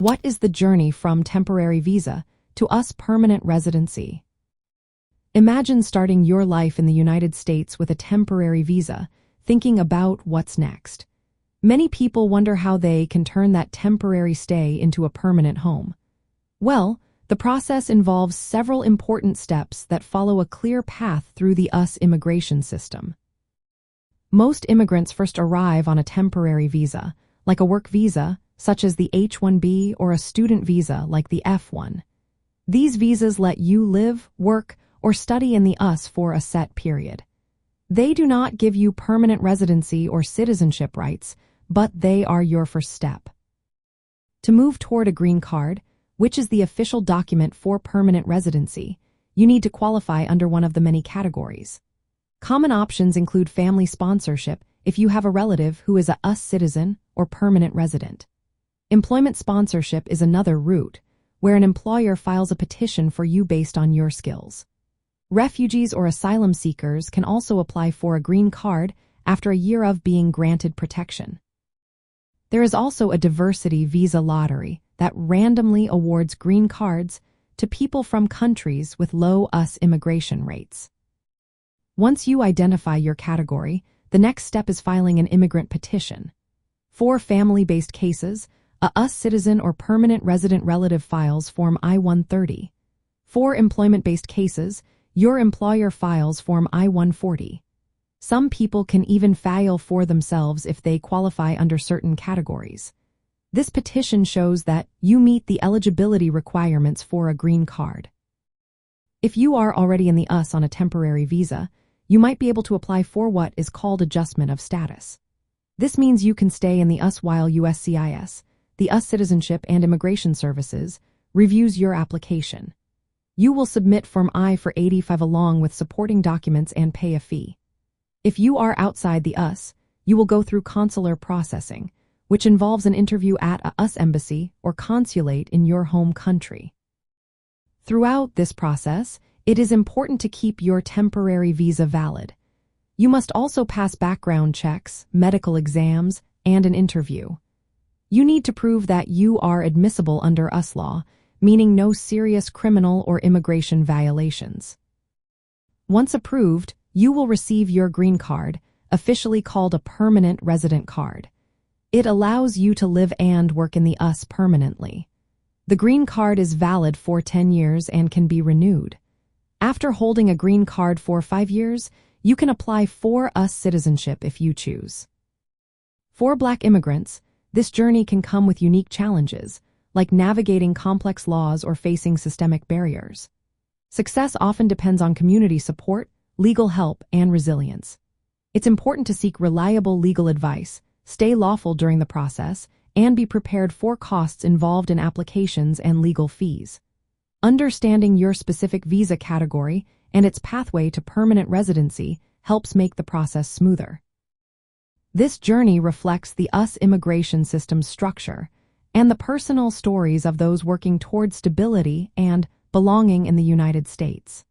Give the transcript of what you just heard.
What is the journey from temporary visa to US permanent residency? Imagine starting your life in the United States with a temporary visa, thinking about what's next. Many people wonder how they can turn that temporary stay into a permanent home. Well, the process involves several important steps that follow a clear path through the US immigration system. Most immigrants first arrive on a temporary visa, like a work visa, such as the H-1B, or a student visa like the F-1. These visas let you live, work, or study in the US for a set period. They do not give you permanent residency or citizenship rights, but they are your first step. To move toward a green card, which is the official document for permanent residency, you need to qualify under one of the many categories. Common options include family sponsorship if you have a relative who is a US citizen or permanent resident. Employment sponsorship is another route, where an employer files a petition for you based on your skills. Refugees or asylum seekers can also apply for a green card after a year of being granted protection. There is also a diversity visa lottery that randomly awards green cards to people from countries with low US immigration rates. Once you identify your category, the next step is filing an immigrant petition. For family-based cases, a US citizen or permanent resident relative files Form I-130. For employment-based cases, your employer files Form I-140. Some people can even file for themselves if they qualify under certain categories. This petition shows that you meet the eligibility requirements for a green card. If you are already in the US on a temporary visa, you might be able to apply for what is called adjustment of status. This means you can stay in the US while USCIS, the US Citizenship and Immigration Services, reviews your application. You will submit Form I-485 along with supporting documents and pay a fee. If you are outside the US, you will go through consular processing, which involves an interview at a US embassy or consulate in your home country. Throughout this process, it is important to keep your temporary visa valid. You must also pass background checks, medical exams, and an interview. You need to prove that you are admissible under US law, meaning no serious criminal or immigration violations. Once approved, you will receive your green card, officially called a permanent resident card. It allows you to live and work in the US permanently. The green card is valid for 10 years and can be renewed. After holding a green card for 5 years, you can apply for US citizenship if you choose. For Black immigrants, this journey can come with unique challenges, like navigating complex laws or facing systemic barriers. Success often depends on community support, legal help, and resilience. It's important to seek reliable legal advice, stay lawful during the process, and be prepared for costs involved in applications and legal fees. Understanding your specific visa category and its pathway to permanent residency helps make the process smoother. This journey reflects the US immigration system's structure and the personal stories of those working toward stability and belonging in the United States.